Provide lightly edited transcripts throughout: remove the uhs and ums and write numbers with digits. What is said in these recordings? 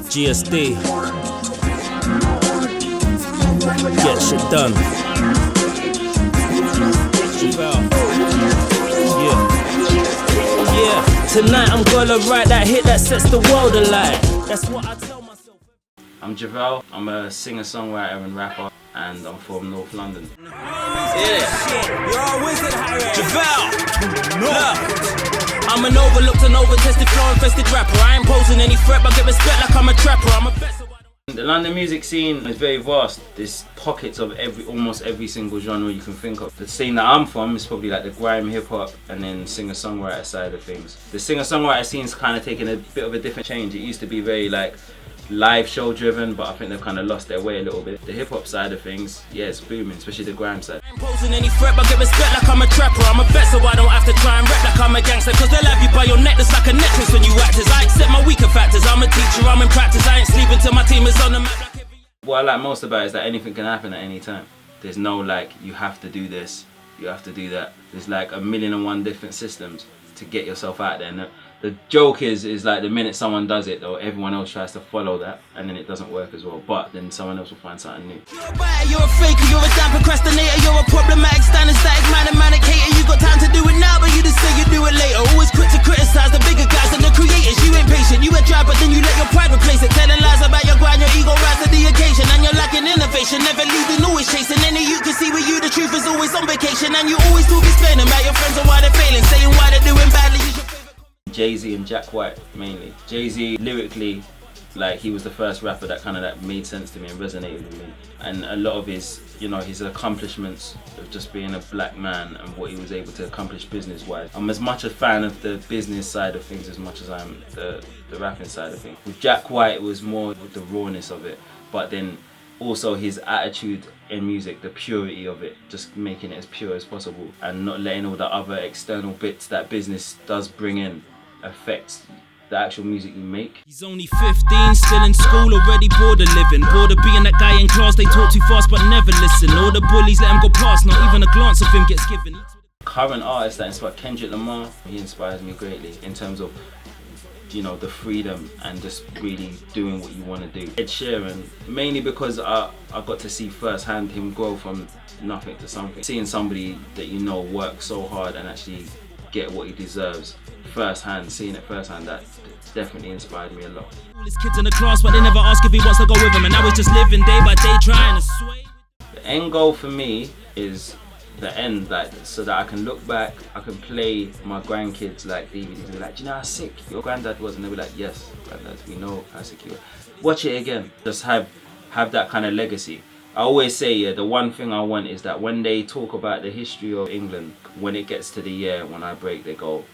GSD. Get shit done. Jovel. Yeah. Tonight I'm gonna write that hit that sets the world alight. That's what I tell myself. I'm Jovel. I'm a singer-songwriter and rapper, and I'm from North London. Jovel. Look. I'm an overlooked and over-tested, flow-infested rapper. I ain't posing any threat, but get respect like I'm a trapper. I'm a vet, so I don't... The London music scene is very vast. There's pockets of almost every single genre you can think of. The scene that I'm from is probably like the grime, hip-hop, and then singer-songwriter side of things. The singer-songwriter scene's kind of taken a bit of a different change. It used to be very like live show driven, but I think they've kind of lost their way a little bit. The hip hop side of things, yeah, it's booming, especially the grime side. I ain't posing any threat, but get respect like I'm a trapper. I'm a vet, so I don't have to try and rap like I'm a gangster. Cause they'll have you by your neck, that's like a necklace when you actors. I accept my weaker factors, I'm a teacher, I'm in practice. I ain't sleeping till my team is on the map like every... What I like most about it is that anything can happen at any time. There's no like, you have to do this, you have to do that. There's like 1,000,001 different systems to get yourself out there. And the joke is like the minute someone does it though, everyone else tries to follow that and then it doesn't work as well. But then someone else will find something new. You're a faker, you're a damn procrastinator, you're a problematic, standing static, man and manic hater. You got time to do it now, but you just say you do it later. Always quick to criticize the bigger guys and the creators. You ain't patient, you a dry, but then you let your pride replace it. Telling lies about your grind, your ego rise to the occasion. And you're lacking innovation, never leading, always chasing. Any you can see with you, the truth is always on vacation. And you always talk explaining about your friends and why they're failing, saying why they're doing badly. Jay-Z and Jack White mainly. Jay-Z lyrically, like he was the first rapper that kind of like made sense to me and resonated with me. And a lot of his, you know, his accomplishments of just being a black man and what he was able to accomplish business-wise. I'm as much a fan of the business side of things as much as I am the rapping side of things. With Jack White, it was more with the rawness of it, but then also his attitude in music, the purity of it, just making it as pure as possible and not letting all the other external bits that business does bring in affects the actual music you make. He's only 15, still in school, already bored of living. Bored of being that guy in class, they talk too fast but never listen. All the bullies let him go past, not even a glance of him gets given. Current artists that inspire, Kendrick Lamar, he inspires me greatly in terms of, you know, the freedom and just really doing what you want to do. Ed Sheeran, mainly because I got to see firsthand him grow from nothing to something. Seeing somebody that you know work so hard and actually get what he deserves firsthand, seeing it firsthand, that definitely inspired me a lot. All his kids in the class, but they never ask if he wants to go with him, and now he's just living day by day trying to sway. The end goal for me is the end, like, so that I can look back, I can play my grandkids like DVDs and be like, do you know how sick your granddad was? And they'll be like, yes, granddad, we know how sick you were. Watch it again. Just have that kind of legacy. I always say, yeah, the one thing I want is that when they talk about the history of England, when it gets to the year when I break, they go,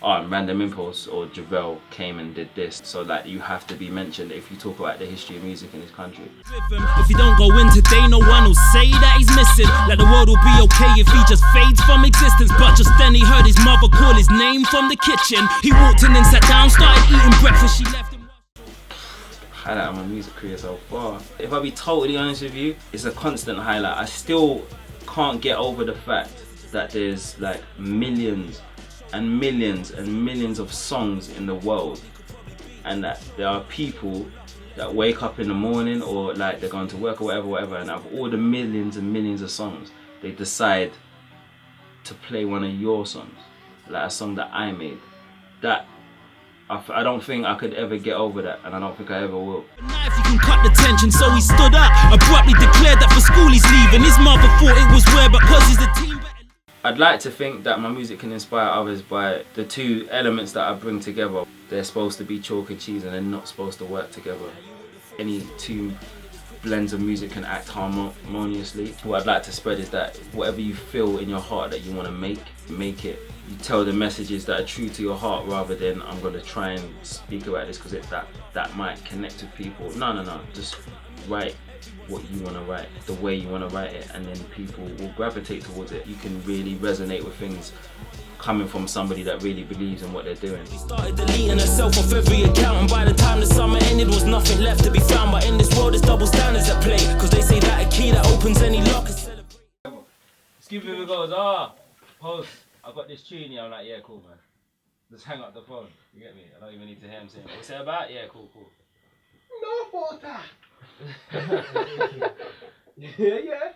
oh, Random Impulse or Jovel came and did this. So like you have to be mentioned if you talk about the history of music in this country. If you don't go in today, no one will say that he's missing. Like the world will be okay if he just fades from existence. But just then he heard his mother call his name from the kitchen. He walked in and sat down, started eating breakfast. She left him. Highlight of my music career so far. If I be totally honest with you, it's a constant highlight. I still can't get over the fact that there's like millions and millions and millions of songs in the world, and that there are people that wake up in the morning or like they're going to work or whatever, and out of all the millions and millions of songs, they decide to play one of your songs, like a song that I made. That I don't think I could ever get over that, and I don't think I ever will. If you can cut the tension, so he stood up, abruptly declared that for school he's leaving. His mother thought it was weird, but cause he's the team. I'd like to think that my music can inspire others by the two elements that I bring together. They're supposed to be chalk and cheese and they're not supposed to work together. Any two blends of music can act harmoniously. What I'd like to spread is that whatever you feel in your heart that you want to make it. You tell the messages that are true to your heart rather than I'm going to try and speak about this because that might connect with people. No, just write what you want to write, the way you want to write it, and then people will gravitate towards it. You can really resonate with things coming from somebody that really believes in what they're doing. She started deleting herself off every account, and by the time the summer ended was nothing left to be found. But in this world there's double standards at play, because they say that a key that opens any lock is celebrate. Excuse me, goes, post, I got this tune here. I'm like, yeah, cool, man. Just hang up the phone, you get me? I don't even need to hear him saying, what's it about? Yeah, cool. Yeah, yeah.